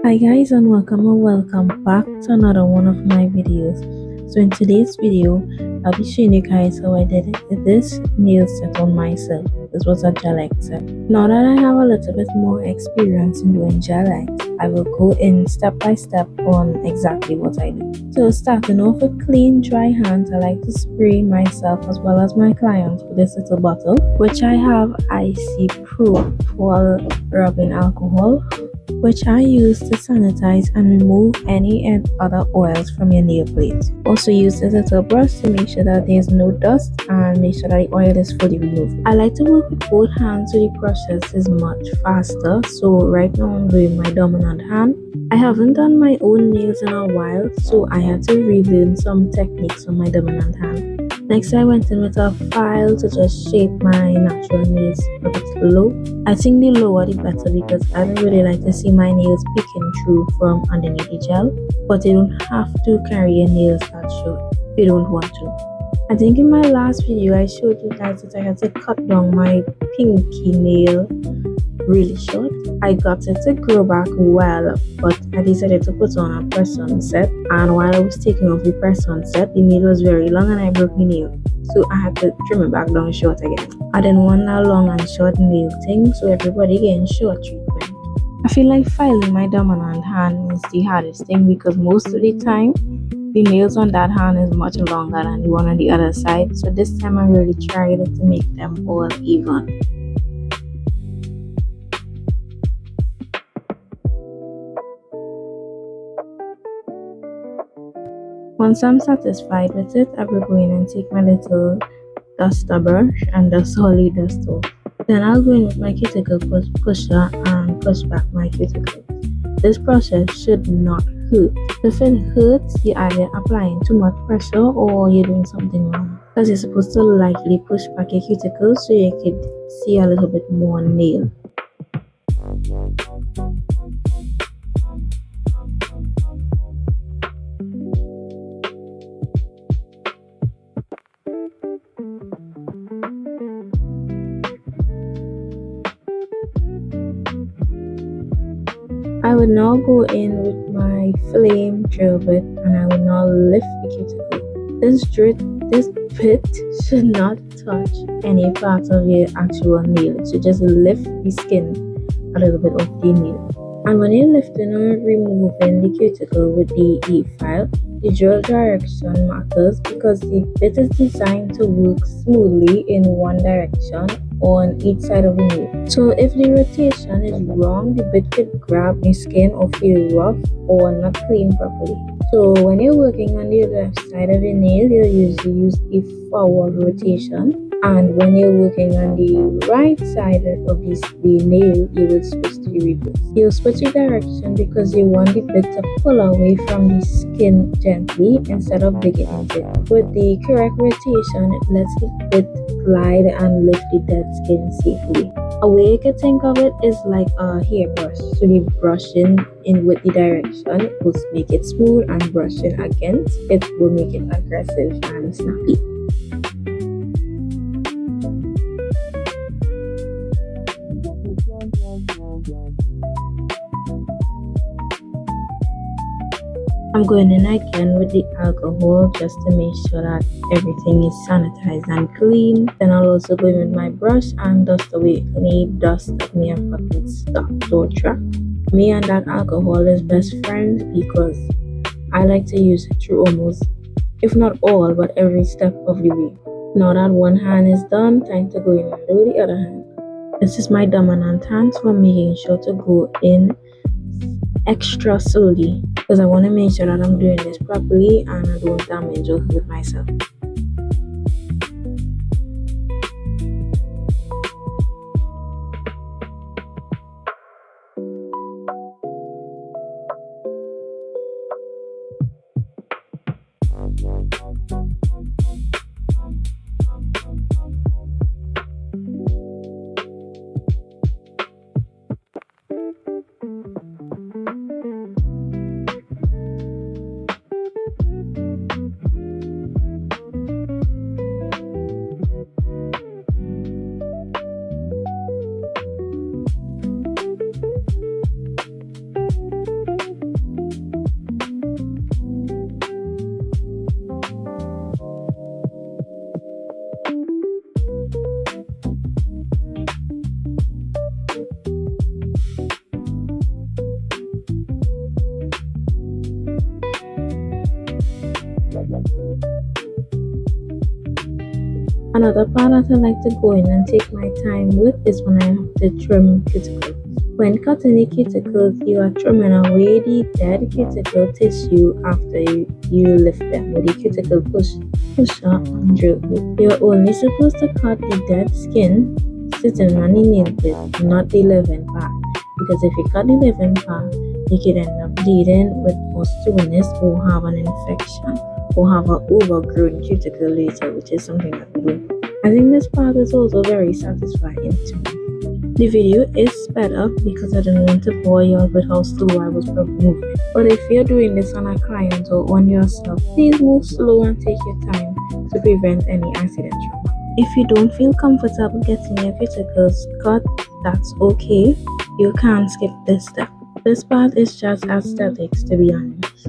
Hi guys, and welcome back to another one of my videos. So in today's video I'll be showing you guys how I did this nail set on myself. This was a gel X set. Now that I have a little bit more experience in doing gel X, I will go in step by step on exactly what I do. So starting off with clean dry hands, I like to spray myself as well as my clients with this little bottle, which I have IC Pro for rubbing alcohol, which I use to sanitize and remove any and other oils from your nail plate. Also use this little brush to make sure that there's no dust and make sure that the oil is fully removed. I like to work with both hands so the process is much faster. So right now I'm doing my dominant hand. I haven't done my own nails in a while, so I had to relearn some techniques on my dominant hand. Next, I went in with a file to just shape my natural nails a bit low. I think the lower the better because I don't really like to see my nails peeking through from underneath the gel, but you don't have to carry your nails that short if you don't want to. I think in my last video I showed you guys that I had to cut down my pinky nail really short. I got it to grow back well, but I decided to put on a press-on set, and while I was taking off the press-on set, the nail was very long and I broke the nail, so I had to trim it back down short again. I didn't want a long and short nail thing, so everybody getting short treatment. I feel like filing my dominant hand is the hardest thing because most of the time the nails on that hand is much longer than the one on the other side, so this time I really tried to make them all even. Once I'm satisfied with it, I will go in and take my little duster brush and dust all the dust off. Then I'll go in with my cuticle pusher and push back my cuticles. This process should not hurt. If it hurts, you're either applying too much pressure or you're doing something wrong. Because you're supposed to lightly push back your cuticles so you could see a little bit more nail. I would now go in with my flame drill bit and I will now lift the cuticle. This bit should not touch any part of your actual nail. It should just lift the skin a little bit off the nail. And when you're lifting or removing the cuticle with the E-file, the drill direction matters because the bit is designed to work smoothly in one direction on each side of the nail. So if the rotation is wrong, the bit could grab the skin or feel rough or not clean properly. So when you're working on the left side of your nail, you'll usually use the forward rotation. And when you're working on the right side of the nail, you will switch to the reverse. You'll switch the direction because you want the bit to pull away from the skin gently instead of digging into it. With the correct rotation, it lets the bit glide and lift the dead skin safely. A way you can think of it is like a hairbrush. So the brushing in with the direction will make it smooth, and brushing against it will make it aggressive and snappy. I'm going in again with the alcohol just to make sure that everything is sanitized and clean. Then I'll also go in with my brush and dust away any dust that may have gotten stuck or trapped. Me and that alcohol is best friends because I like to use it through almost, if not all, but every step of the way. Now that one hand is done, time to go in and do the other hand. This is my dominant hand, so I'm making sure to go in extra slowly because I want to make sure that I'm doing this properly and I don't damage or hurt myself. Another part that I like to go in and take my time with is when I have to trim cuticles. When cutting the cuticles, you are trimming away the dead cuticle tissue after you lift them with the cuticle pusher and drill bit. You are only supposed to cut the dead skin sitting on the nail bit, not the living part. Because if you cut the living part, you could end up bleeding with soreness or have an infection or have an overgrown cuticle later, which is something that we don't. I think this part is also very satisfying to me. The video is sped up because I don't want to bore you all with how slow I was moving. But if you're doing this on a client or on yourself, please move slow and take your time to prevent any accident trauma. If you don't feel comfortable getting your cuticles cut, that's okay. You can skip this step. This part is just aesthetics, to be honest.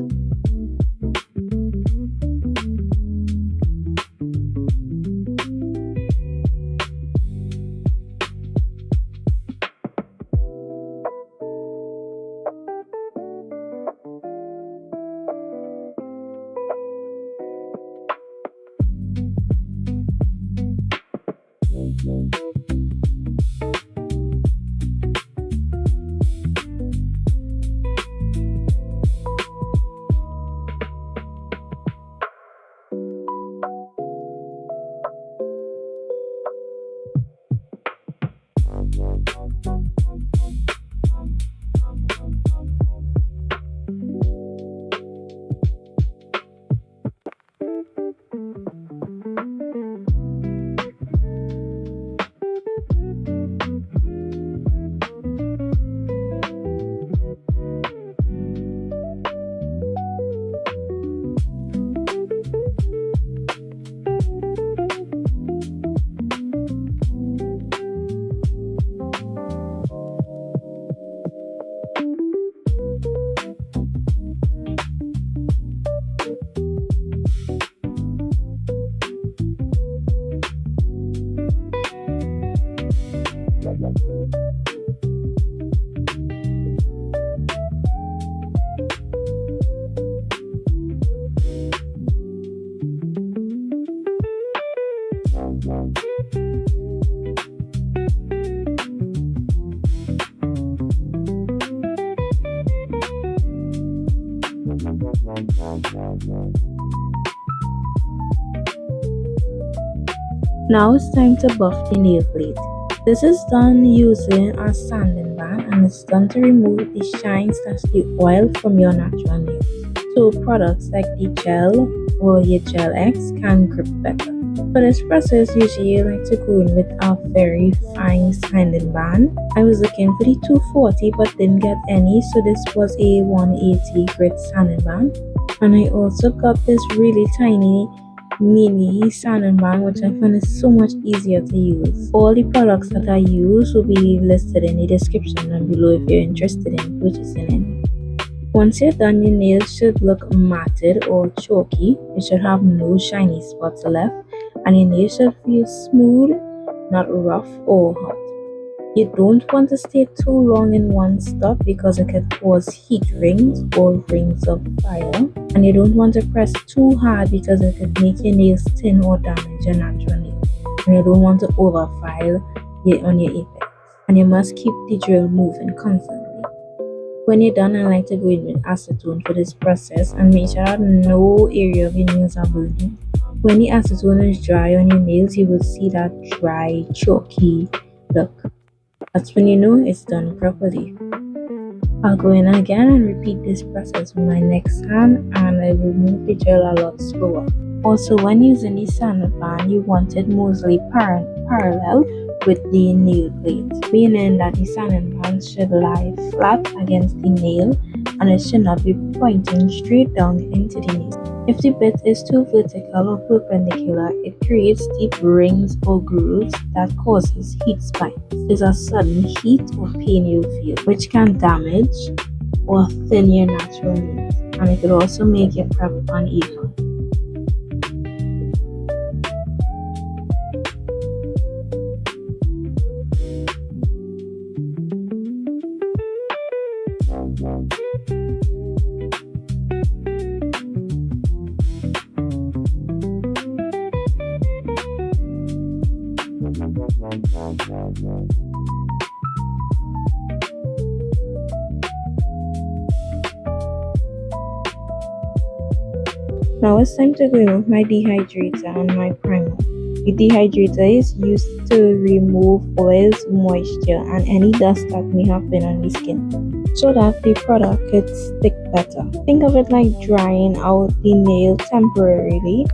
Now it's time to buff the nail plate. This is done using a sanding band and it's done to remove the shine/the oil from your natural nails. So products like the gel or your Gel X can grip better. For this process, usually I like to go in with a very fine sanding band. I was looking for the 240 but didn't get any, so this was a 180 grit sanding band. And I also got this really tiny mini sanding band, which I find is so much easier to use. All the products that I use will be listed in the description and below if you're interested in purchasing any. Once you're done, your nails should look matted or chalky. You should have no shiny spots left and your nails should feel smooth, not rough or hot. You don't want to stay too long in one spot because it can cause heat rings or rings of fire. And you don't want to press too hard because it could make your nails thin or damage your natural nails. And you don't want to overfile on your apex. And you must keep the drill moving constantly. When you're done, I like to go in with acetone for this process and make sure that no area of your nails are bleeding. When the acetone is dry on your nails, you will see that dry, chalky look. That's when you know it's done properly. I'll go in again and repeat this process with my next hand and I will move the gel a lot slower. Also, when using the sanding band, you want it mostly parallel with the nail plate, meaning that the sanding band should lie flat against the nail and it should not be pointing straight down into the nail. If the bit is too vertical or perpendicular, it creates deep rings or grooves that causes heat spikes. There's a sudden heat or pain you'll feel, which can damage or thin your natural nails, and it could also make your prep uneven. Now it's time to go in with my dehydrator and my primer. The dehydrator is used to remove oils, moisture, and any dust that may have been on the skin, so that the product could stick better. Think of it like drying out the nail temporarily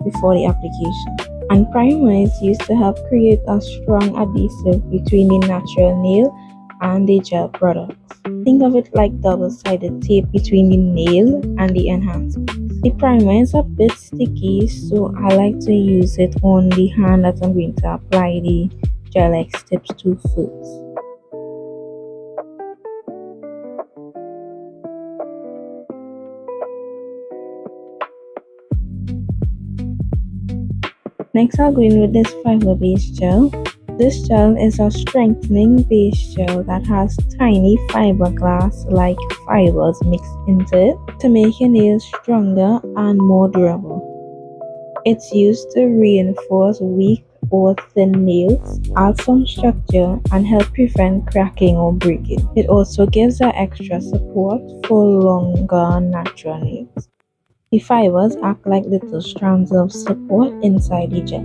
before the application. And primer is used to help create a strong adhesive between the natural nail and the gel products. Think of it like double-sided tape between the nail and the enhancement. The primer is a bit sticky, so I like to use it on the hand that I'm going to apply the Gel X tips to first. Next, I'll go in with this fiber-based gel. This gel is a strengthening base gel that has tiny fiberglass-like fibers mixed into it to make your nails stronger and more durable. It's used to reinforce weak or thin nails, add some structure, and help prevent cracking or breaking. It also gives an extra support for longer natural nails. The fibers act like little strands of support inside the gel.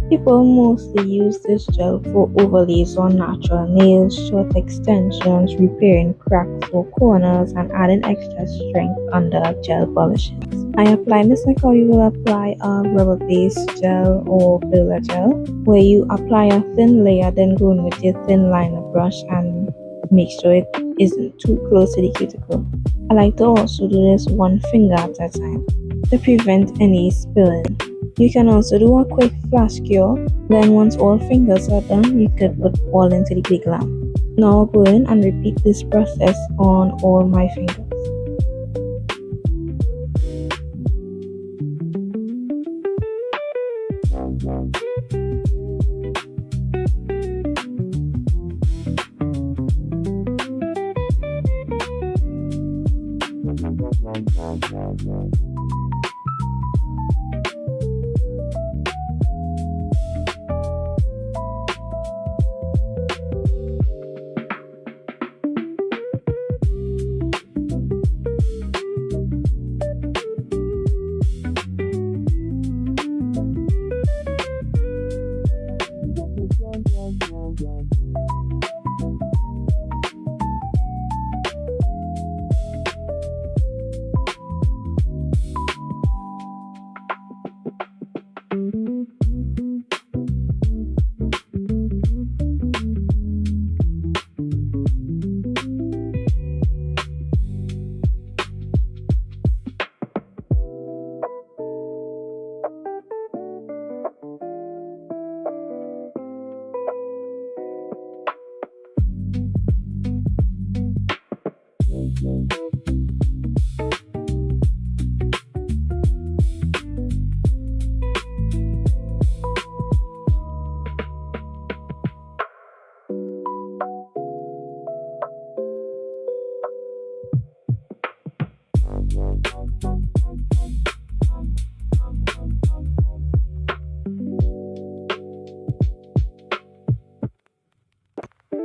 People mostly use this gel for overlays on natural nails, short extensions, repairing cracks or corners, and adding extra strength under gel polishes. I apply this like how you will apply a rubber-based gel or filler gel, where you apply a thin layer, then go in with your thin liner brush and make sure it isn't too close to the cuticle. I like to also do this one finger at a time to prevent any spilling. You can also do a quick flash cure. Then once all fingers are done, you could put all into the big lamp. Now I'll go in and repeat this process on all my fingers.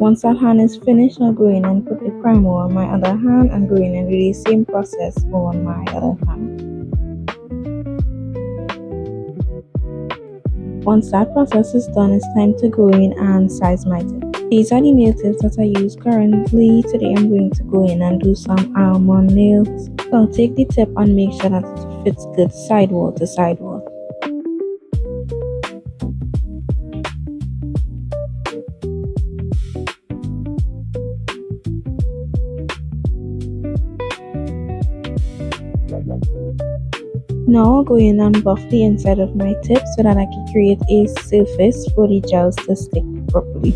Once that hand is finished, I'll go in and put the primer on my other hand and go in and do the same process on my other hand. Once that process is done, it's time to go in and size my tips. These are the nail tips that I use currently. Today I'm going to go in and do some almond nails. So I'll take the tip and make sure that it fits good sidewall to sidewall. Now I'll go in and buff the inside of my tip so that I can create a surface for the gels to stick properly.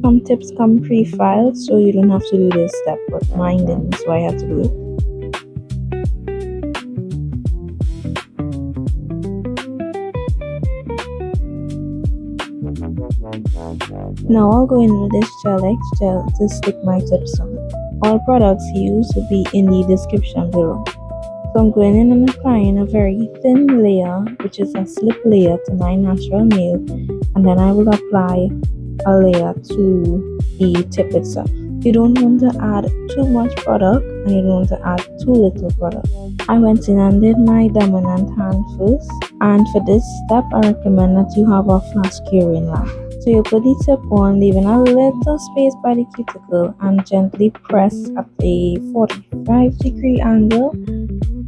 Some tips come pre-filed, so you don't have to do this step, but mine didn't, so I had to do it. Now I'll go in with this Gel X gel to stick my tips on. All products used will be in the description below. So I'm going in and applying a very thin layer, which is a slip layer to my natural nail, and then I will apply a layer to the tip itself. You don't want to add too much product and you don't want to add too little product. I went in and did my dominant hand first, and for this step I recommend that you have a flash curing lamp. So you put the tip on, leaving a little space by the cuticle, and gently press at a 45-degree angle.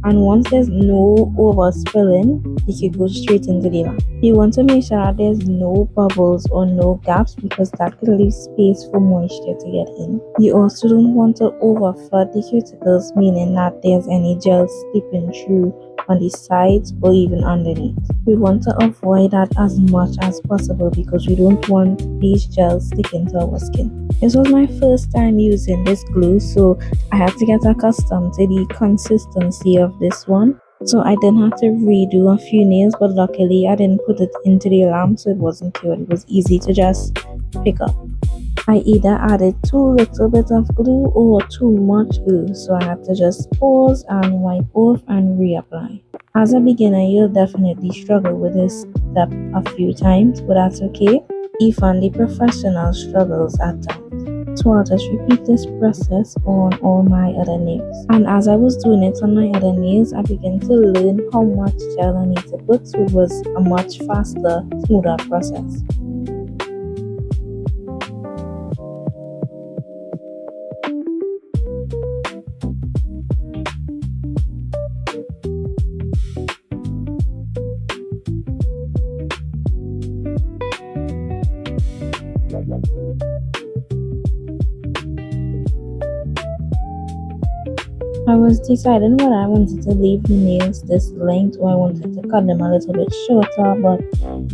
And once there's no overspilling, you can go straight into the lamp. You want to make sure that there's no bubbles or no gaps, because that could leave space for moisture to get in. You also don't want to overflood the cuticles, meaning that there's any gel slipping through on the sides or even underneath. We want to avoid that as much as possible because we don't want these gels sticking to our skin. This was my first time using this glue, so I had to get accustomed to the consistency of this one. So I then had to redo a few nails, but luckily I didn't put it into the lamp, so it wasn't cured. It was easy to just pick up. I either added too little bit of glue or too much glue, so I had to just pause and wipe off and reapply. As a beginner, you'll definitely struggle with this step a few times, but that's okay. Even the professional struggles at times. So I'll just repeat this process on all my other nails. And as I was doing it on my other nails, I began to learn how much gel I need to put, so it was a much faster, smoother process. I was deciding whether I wanted to leave the nails this length or I wanted to cut them a little bit shorter, but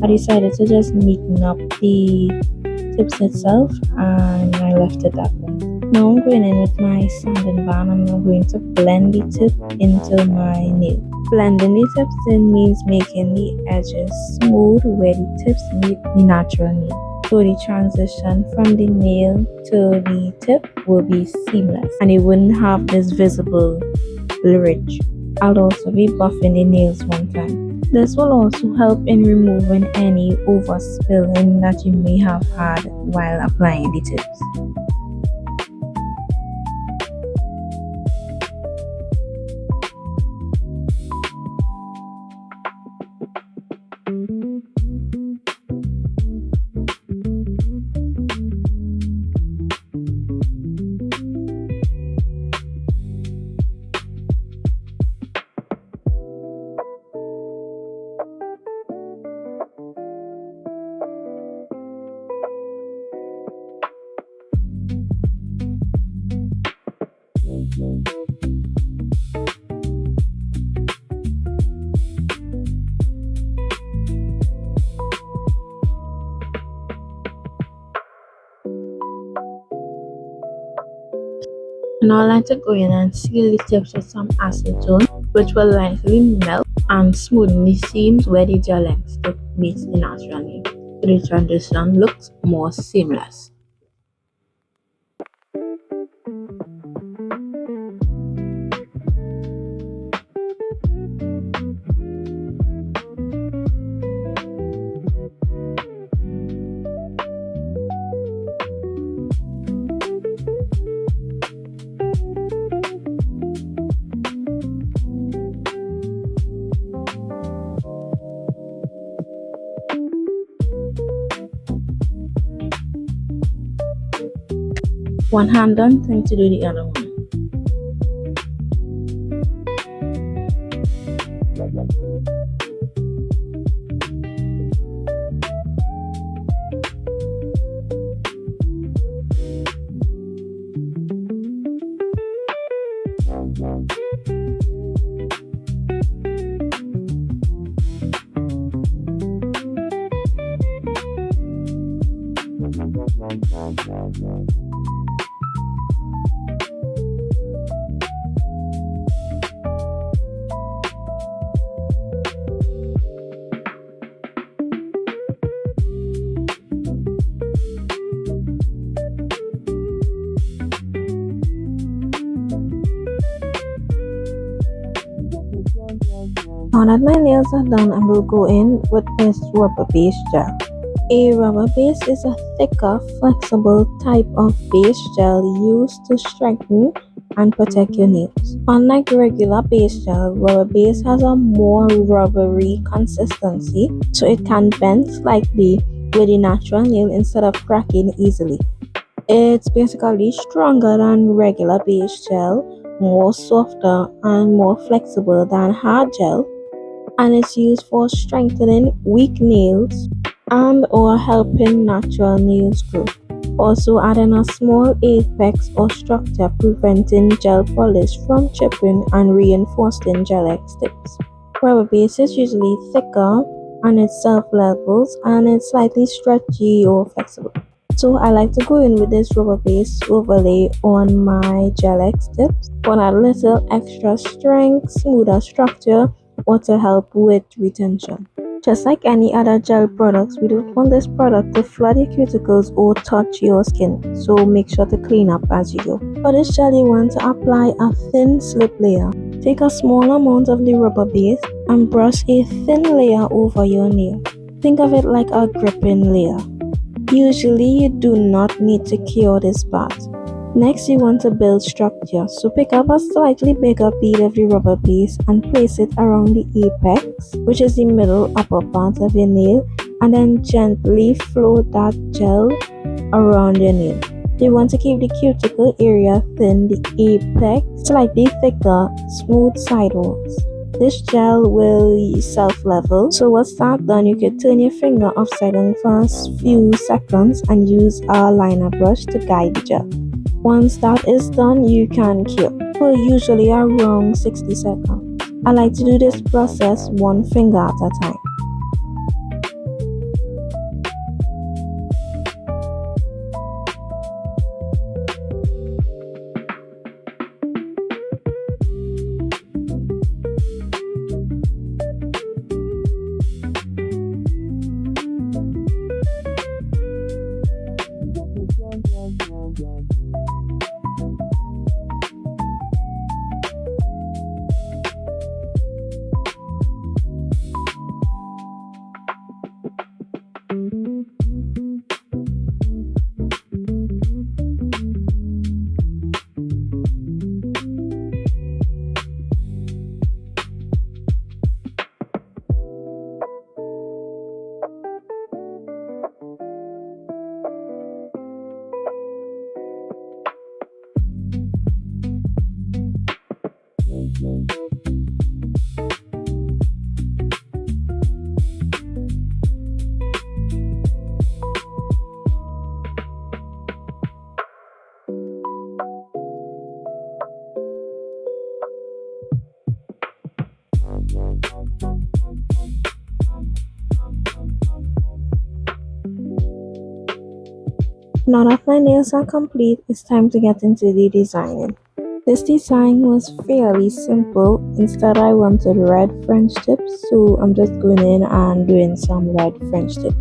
I decided to just neaten up the tips itself and I left it that way. Now I'm going in with my sanding band and I'm going to blend the tip into my nail. Blending the tips in means making the edges smooth where the tips meet the natural nail. So the transition from the nail to the tip will be seamless and you wouldn't have this visible ridge. I'll also be buffing the nails one time. This will also help in removing any overspilling that you may have had while applying the tips. Now I like to go in and seal the tips with some acetone, which will likely melt and smoothen the seams where the gel length meets the natural nail. So the transition looks more seamless. One hand done, time to do the other one. Now that my nails are done, I will go in with this rubber base gel. A rubber base is a thicker, flexible type of base gel used to strengthen and protect your nails. Unlike regular base gel, rubber base has a more rubbery consistency, so it can bend slightly with a natural nail instead of cracking easily. It's basically stronger than regular base gel, more softer and more flexible than hard gel, and it's used for strengthening weak nails and or helping natural nails grow. Also adding a small apex or structure preventing gel polish from chipping and reinforcing gel X tips. Rubber base is usually thicker and it self-levels and it's slightly stretchy or flexible. So I like to go in with this rubber base overlay on my gel X tips for a little extra strength, smoother structure, or to help with retention. Just like any other gel products, we don't want this product to flood your cuticles or touch your skin, so make sure to clean up as you go. For this gel, you want to apply a thin slip layer. Take a small amount of the rubber base and brush a thin layer over your nail. Think of it like a gripping layer. Usually, you do not need to cure this part. Next, you want to build structure, so pick up a slightly bigger bead of the rubber base and place it around the apex, which is the middle upper part of your nail, and then gently float that gel around your nail. You want to keep the cuticle area thin, the apex slightly thicker, smooth sidewalls. This gel will self-level, so once that's done, you can turn your finger upside down for a few seconds and use a liner brush to guide the gel. Once that is done, you can cure for usually around 60 seconds. I like to do this process one finger at a time. Now that my nails are complete, it's time to get into the designing. This design was fairly simple. Instead, I wanted red French tips, so I'm just going in and doing some red French tips.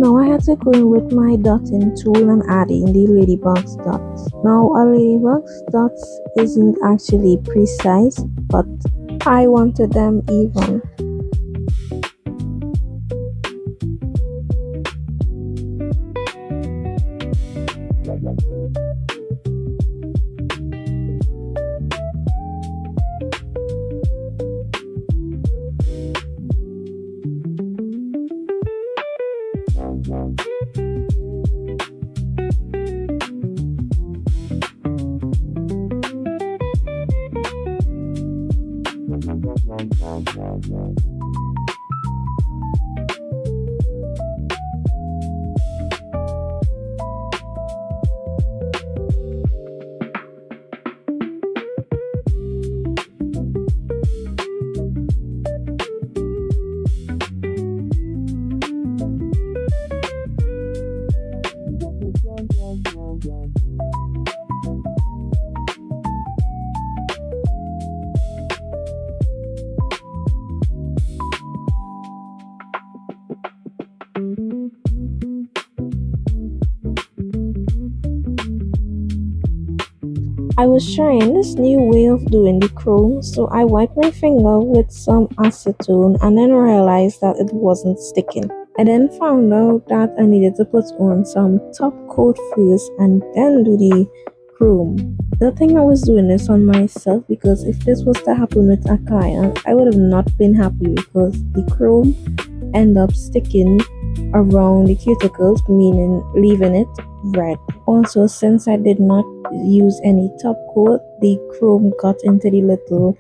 Now I had to go in with my dotting tool and add in the ladybug's dots. Now a ladybug's dots isn't actually precise, but I wanted them even. I was trying this new way of doing the chrome, so I wiped my finger with some acetone and then realized that it wasn't sticking. I then found out that I needed to put on some top coat first and then do the chrome. The thing I was doing this on myself because if this was to happen with a client, I would have not been happy because the chrome ended up sticking around the cuticles, meaning leaving it red. Also, since I did not use any top coat, the chrome got into the little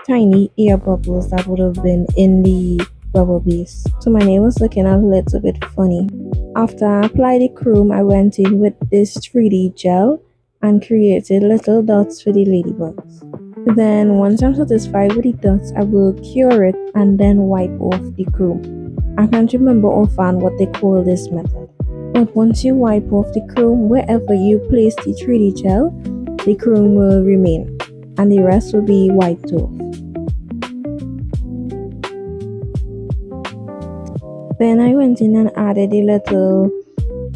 tiny air bubbles that would have been in the rubber base. So my nail was looking a little bit funny. After I applied the chrome, I went in with this 3D gel and created little dots for the ladybugs. Then once I'm satisfied with the dots, I will cure it and then wipe off the chrome. I can't remember offhand what they call this method. But once you wipe off the chrome, wherever you place the 3D gel, the chrome will remain and the rest will be wiped off. Then I went in and added the little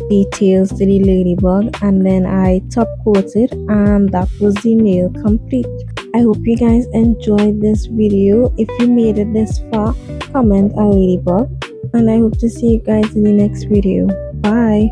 details to the ladybug and then I top coated, and that was the nail complete. I hope you guys enjoyed this video. If you made it this far, comment a ladybug, and I hope to see you guys in the next video. Bye.